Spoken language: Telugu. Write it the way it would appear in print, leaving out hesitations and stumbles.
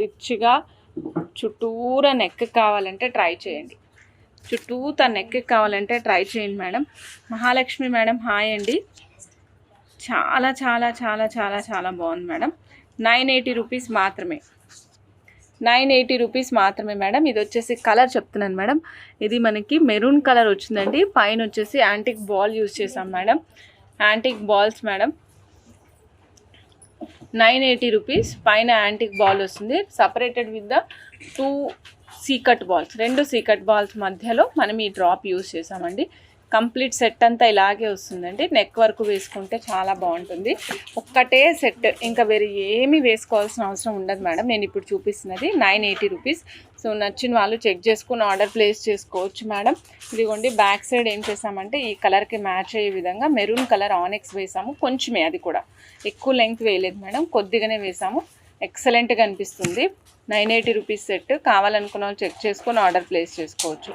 రిచ్గా చుట్టూరా నెక్ కావాలంటే ట్రై చేయండి. చుట్టూతా నెక్ కావాలంటే ట్రై చేయండి మేడం. మహాలక్ష్మి మేడం హాయ్ అండి. చాలా చాలా చాలా చాలా చాలా బాగుంది మేడం. 980 రూపీస్ మాత్రమే. 980 రూపీస్ మాత్రమే మేడం. ఇది వచ్చేసి కలర్ చెప్తున్నాను మేడం. ఇది మనకి మెరూన్ కలర్ వచ్చిందండి. పైన వచ్చేసి యాంటిక్ బాల్ యూజ్ చేసాం madam. Antique balls madam. 980 rupees. పైన యాంటిక్ బాల్ వస్తుంది సపరేటెడ్ విత్ ద 2 సీకట్ బాల్స్. 2 సీకట్ బాల్స్ మధ్యలో మనం ఈ డ్రాప్ యూజ్ చేసామండి. కంప్లీట్ సెట్ అంతా ఇలాగే వస్తుందండి. నెక్ వరకు వేసుకుంటే చాలా బాగుంటుంది. ఒక్కటే సెట్, ఇంకా వేరే ఏమీ వేసుకోవాల్సిన అవసరం ఉండదు మేడం. నేను ఇప్పుడు చూపిస్తున్నది 980 రూపీస్. సో నచ్చిన వాళ్ళు చెక్ చేసుకుని ఆర్డర్ ప్లేస్ చేసుకోవచ్చు మేడం. ఇదిగోండి బ్యాక్ సైడ్ ఏం చేసామంటే ఈ కలర్కి మ్యాచ్ అయ్యే విధంగా మెరూన్ కలర్ ఆనెక్స్ వేసాము. కొంచెమే, అది కూడా ఎక్కువ లెంగ్త్ వేయలేదు మేడం, కొద్దిగానే వేసాము. ఎక్సలెంట్గా అనిపిస్తుంది. 980 రూపీస్ సెట్. కావాలనుకున్న వాళ్ళు చెక్ చేసుకొని ఆర్డర్ ప్లేస్ చేసుకోవచ్చు.